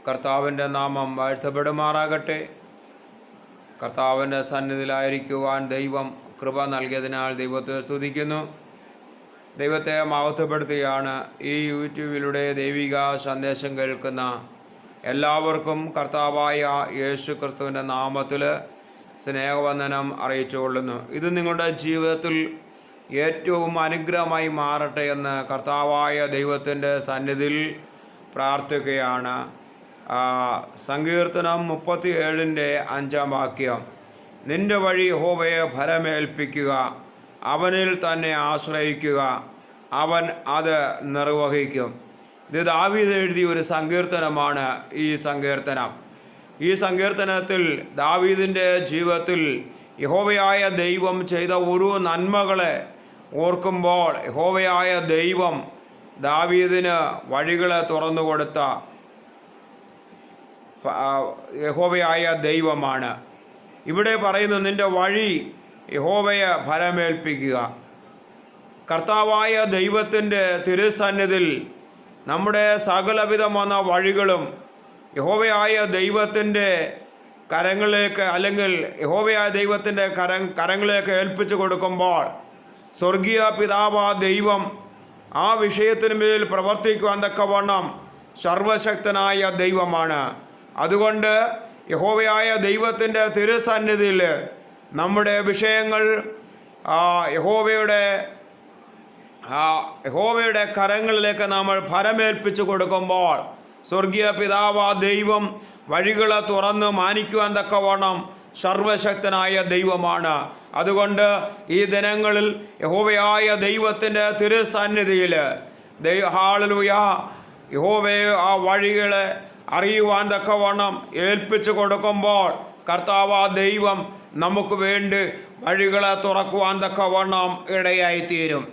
കർത്താവിൻ്റെ നാമം വാഴ്ത്തപ്പെടുമാറാകട്ടെ. കർത്താവിൻ്റെ സന്നിധിയിലായിരിക്കുവാൻ ദൈവം കൃപ നൽകിയതിനാൽ ദൈവത്തെ സ്തുതിക്കുന്നു. ദൈവത്തെ മഹത്വപ്പെടുത്തുകയാണ്. ഈ യൂട്യൂബിലൂടെ ദൈവിക സന്ദേശം കേൾക്കുന്ന എല്ലാവർക്കും കർത്താവായ യേശു ക്രിസ്തുവിൻ്റെ നാമത്തിൽ സ്നേഹവന്ദനം അറിയിച്ചുകൊള്ളുന്നു. ഇത് നിങ്ങളുടെ ജീവിതത്തിൽ ഏറ്റവും അനുഗ്രഹമായി മാറട്ടെ എന്ന് കർത്താവായ ദൈവത്തിൻ്റെ സന്നിധിയിൽ പ്രാർത്ഥിക്കുകയാണ്. സങ്കീർത്തനം 37:5 വാക്യം: നിന്റെ വഴി യഹോവയെ ഭരമേൽപ്പിക്കുക, അവനിൽ തന്നെ ആശ്രയിക്കുക, അവൻ അത് നിർവഹിക്കും. ഇത് ദാവീദ് എഴുതിയ ഒരു സങ്കീർത്തനമാണ് ഈ സങ്കീർത്തനം. ഈ സങ്കീർത്തനത്തിൽ ദാവീദിൻ്റെ ജീവിതത്തിൽ യഹോവയായ ദൈവം ചെയ്ത ഒരു നന്മകളെ ഓർക്കുമ്പോൾ യഹോവയായ ദൈവം ദാവീദിന് വഴികളെ തുറന്നു കൊടുത്ത യഹോവയായ ദൈവമാണ്. ഇവിടെ പറയുന്നു, നിന്റെ വഴി യഹോവയെ ഭരമേൽപ്പിക്കുക. കർത്താവായ ദൈവത്തിൻ്റെ തിരുസന്നിധിയിൽ നമ്മുടെ സകലവിധമായ വഴികളും യഹോവയായ ദൈവത്തിൻ്റെ കരങ്ങളിലേക്ക്, അല്ലെങ്കിൽ യഹോവയായ ദൈവത്തിൻ്റെ കരങ്ങളിലേക്ക് ഏൽപ്പിച്ചു കൊടുക്കുമ്പോൾ സ്വർഗീയ പിതാവായ ദൈവം ആ വിഷയത്തിന് മേൽ പ്രവർത്തിക്കുവാൻ തക്കവണ്ണം സർവശക്തനായ ദൈവമാണ്. അതുകൊണ്ട് യഹോവയായ ദൈവത്തിൻ്റെ തിരുസന്നിധിയിൽ നമ്മുടെ വിഷയങ്ങൾ യഹോവയുടെ കരങ്ങളിലേക്ക് നമ്മൾ ഭരമേൽപ്പിച്ചു കൊടുക്കുമ്പോൾ സ്വർഗീയ പിതാവായ ദൈവം വഴികളെ തുറന്ന് മാനിക്കുവാൻ തക്കവണ്ണം സർവശക്തനായ ദൈവമാണ്. അതുകൊണ്ട് ഈ ദിനങ്ങളിൽ യഹോവയായ ദൈവത്തിൻ്റെ തിരുസന്നിധിയിൽ ഹല്ലേലൂയ, യഹോവയെ ആ വഴികളെ അറിയുവാൻ തക്കവണ്ണം ഏൽപ്പിച്ചു കൊടുക്കുമ്പോൾ കർത്താവായ ദൈവം നമുക്ക് വേണ്ടി വഴികളെ തുറക്കുവാൻ തക്കവണ്ണം ഇടയായിത്തീരും.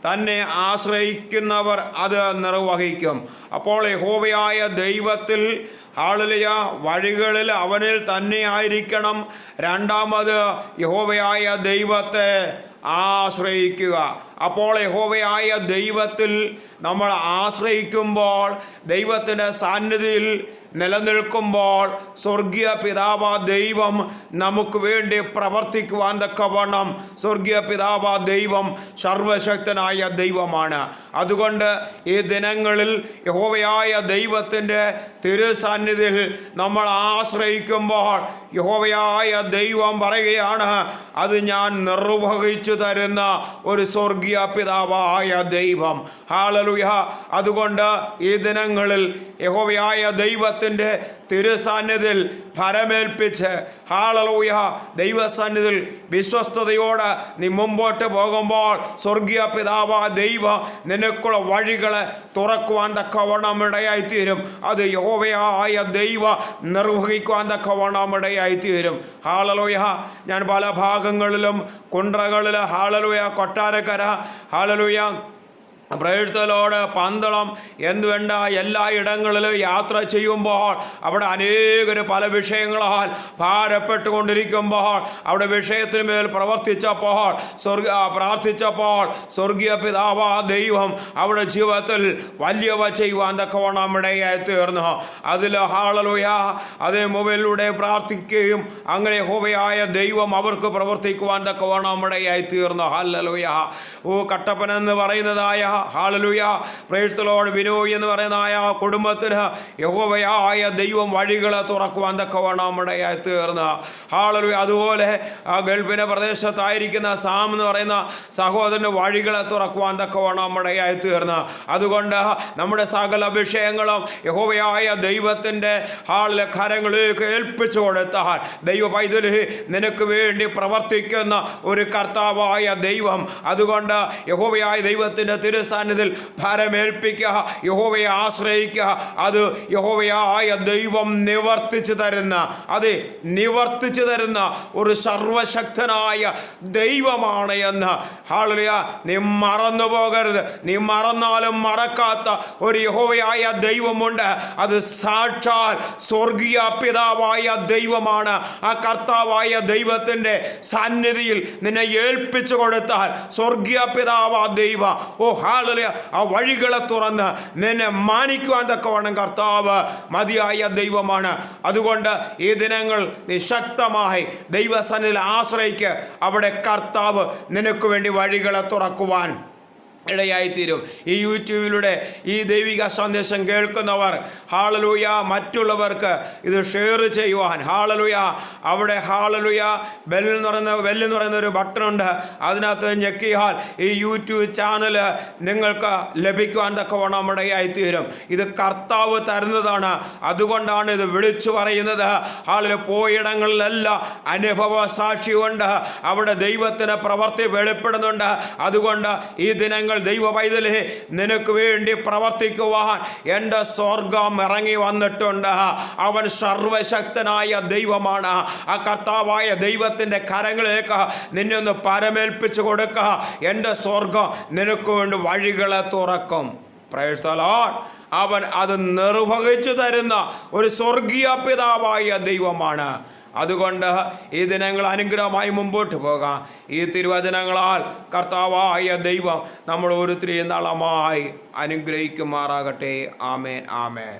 തന്നെ ആശ്രയിക്കുന്നവർ അത് നിർവഹിക്കും. അപ്പോൾ യഹോവയായ ദൈവത്തിൽ ഹല്ലേലൂയ വഴികളിൽ അവനിൽ തന്നെ ആയിരിക്കണം. രണ്ടാമത് യഹോവയായ ദൈവത്തെ ആശ്രയിക്കുക. അപ്പോൾ യഹോവയായ ദൈവത്തിൽ നമ്മൾ ആശ്രയിക്കുമ്പോൾ, ദൈവത്തിൻ്റെ സാന്നിധ്യത്തിൽ നിലനിൽക്കുമ്പോൾ സ്വർഗീയ പിതാവായ ദൈവം നമുക്ക് വേണ്ടി പ്രവർത്തിക്കുവാൻ തക്കവണ്ണം സ്വർഗീയ പിതാവായ ദൈവം സർവശക്തനായ ദൈവമാണ്. അതുകൊണ്ട് ഈ ദിനങ്ങളിൽ യഹോവയായ ദൈവത്തിൻ്റെ തിരുസന്നിധിയിൽ നമ്മൾ ആശ്രയിക്കുമ്പോൾ യഹോവയായ ദൈവം പറയുകയാണ്, അത് ഞാൻ നിർവഹിച്ചു തരുന്ന ഒരു സ്വർഗീയ പിതാവായ ദൈവം. ഹല്ലേലൂയ. അതുകൊണ്ട് ഈ ദിനങ്ങളിൽ യഹോവയായ ദൈവത്തിൻ്റെ തിരുസന്നിധിയിൽ ഭരമേൽപ്പിച്ച് ഹല്ലേലൂയ ദൈവസന്നിധിയിൽ വിശ്വസ്തയോടെ നീ മുമ്പോട്ട് പോകുമ്പോൾ സ്വർഗീയ പിതാവായ ദൈവം നിനക്കുള്ള വഴികളെ തുറക്കുവാൻ തക്കവണ്ണം ഇടയായിത്തീരും. അത് യഹോവയായ ദൈവം നിർവഹിക്കുവാൻ തക്കവണ്ണം ഇടയായിത്തീരും. ഹല്ലേലൂയ. ഞാൻ പല ഭാഗങ്ങളിലും കുണ്ട്രകളിൽ ഹല്ലേലൂയ, കൊട്ടാരക്കര ഹല്ലേലൂയ, പ്രേഴ്ത്തലോട്, പന്തളം എന്നുവേണ്ട എല്ലാ ഇടങ്ങളിലും യാത്ര ചെയ്യുമ്പോൾ അവിടെ അനേകർ പല വിഷയങ്ങളാൽ ഭാരപ്പെട്ടുകൊണ്ടിരിക്കുമ്പോൾ അവിടെ വിഷയത്തിന് മേൽ പ്രാർത്ഥിച്ചപ്പോൾ സ്വർഗീയ പിതാവായ ദൈവം അവിടെ ജീവിതത്തിൽ വലിയവ ചെയ്യുവാൻ തക്കവണ്ണം ഇടയായി തീർന്നു. അതിൽ ഹല്ലേലൂയ അതേ മൊബൈലിലൂടെ പ്രാർത്ഥിക്കുകയും അങ്ങനെ യഹോവയായ ദൈവം അവർക്ക് പ്രവർത്തിക്കുവാൻ തക്കവണ്ണം ഇടയായി തീർന്നു. ഹല്ലേലൂയ. കട്ടപ്പന എന്ന് പറയുന്നതായ hallelujah praise the Lord Binoy എന്ന് പറയുന്നതായ കുടുംബത്തിന് യഹോവയായ ദൈവം വഴികളെ തുറക്കുവാൻ തക്കവണ്ണം ഇടയായി തീർന്നു. ഹല്ലേലൂയ. അതുപോലെ ആ ഗൾഫിൻ്റെ പ്രദേശത്തായിരിക്കുന്ന സാം എന്ന് പറയുന്ന സഹോദരന് വഴികളെ തുറക്കുവാൻ തക്കവണ്ണം ഇടയായി തീർന്നു. അതുകൊണ്ട് നമ്മുടെ സകല വിഷയങ്ങളും യഹോവയായ ദൈവത്തിൻ്റെ കരങ്ങളിലേക്ക് ഏൽപ്പിച്ചു കൊടുത്താൽ ദൈവ പൈതല് നിനക്ക് വേണ്ടി പ്രവർത്തിക്കുന്ന ഒരു കർത്താവായ ദൈവം. അതുകൊണ്ട് യഹോവയായ ദൈവത്തിൻ്റെ തിരുസന്നിധിയിൽ ഭരമേൽപ്പിക്കുക, യഹോവയെ ആശ്രയിക്കുക. അത് യഹോവയായ ദൈവം നിവർത്തിച്ചു തരുന്ന ഒരു സർവശക്തനായ ദൈവമാണ് എന്ന് ഹല്ലേലൂയ നീ മറന്നു പോകരുത്. നീ മറന്നാലും മറക്കാത്ത ഒരു യഹോവയായ ദൈവമുണ്ട്. അത് സാക്ഷാൽ സ്വർഗീയ പിതാവായ ദൈവമാണ്. ആ കർത്താവായ ദൈവത്തിൻ്റെ സന്നിധിയിൽ നിന്നെ ഏൽപ്പിച്ചു കൊടുത്താൽ സ്വർഗീയ പിതാവായ ദൈവം, ഓ ഹാലലുയ ആ വഴികളെ തുറന്ന് നിന്നെ മാനിക്കുവാൻ തക്കവണ്ണം കർത്താവ് മതിയായ ദൈവമാണ്. അതുകൊണ്ട് ഈ ദിനങ്ങൾ നീ ശക്തമായി ദൈവസന്നിധിയിൽ ആശ്രയിക്ക്. അവിടെ കർത്താവ് നിനക്ക് വേണ്ടി വഴികളെ തുറക്കുവാൻ ഇടയായിത്തീരും. ഈ യൂട്യൂബിലൂടെ ഈ ദൈവിക സന്ദേശം കേൾക്കുന്നവർ ഹാളലുയ മറ്റുള്ളവർക്ക് ഇത് ഷെയർ ചെയ്യുവാൻ ഹാളലുയ അവിടെ ഹാളലുയ ബെല്ലെന്ന് പറയുന്ന ഒരു ബട്ടണുണ്ട്. അതിനകത്ത് ഞെക്കിയാൽ ഈ യൂട്യൂബ് ചാനൽ നിങ്ങൾക്ക് ലഭിക്കുവാൻ തക്കവണ്ണം ഇടയായിത്തീരും. ഇത് കർത്താവ് തരുന്നതാണ്. അതുകൊണ്ടാണ് ഇത് വിളിച്ചു പറയുന്നത്. ഹാളിൽ പോയിടങ്ങളിലെല്ലാം അനുഭവ സാക്ഷിയുണ്ട്. അവിടെ ദൈവത്തിന് പ്രവൃത്തി വെളിപ്പെടുന്നുണ്ട്. അതുകൊണ്ട് ഈ ദിനങ്ങൾ ദൈവ പൈതലേ നിനക്ക് വേണ്ടി പ്രവർത്തിക്കുവാൻ എൻ്റെ സ്വർഗം ഇറങ്ങി വന്നിട്ടുണ്ട്. അവൻ സർവശക്തനായ ദൈവമാണ്. ആ കർത്താവായ ദൈവത്തിൻ്റെ കരങ്ങളിലേക്ക് നിന്നെ ഒന്ന് പരമേൽപ്പിച്ചു കൊടുക്കുക. എൻ്റെ സ്വർഗം നിനക്ക് വേണ്ടി വഴികളെ തുറക്കും. Price the Lord. അവൻ അത് നിർവഹിച്ചു തരുന്ന ഒരു സ്വർഗീയ പിതാവായ ദൈവമാണ്. അതുകൊണ്ട് ഈ ദിനങ്ങൾ അനുഗ്രഹമായി മുമ്പോട്ട് പോകാം. ഈ തിരുവചനങ്ങളാൽ കർത്താവായ ദൈവം നമ്മൾ ഓരോരുത്തരെയും നളമായി അനുഗ്രഹിക്കുമാറാകട്ടെ. ആമേൻ, ആമേൻ.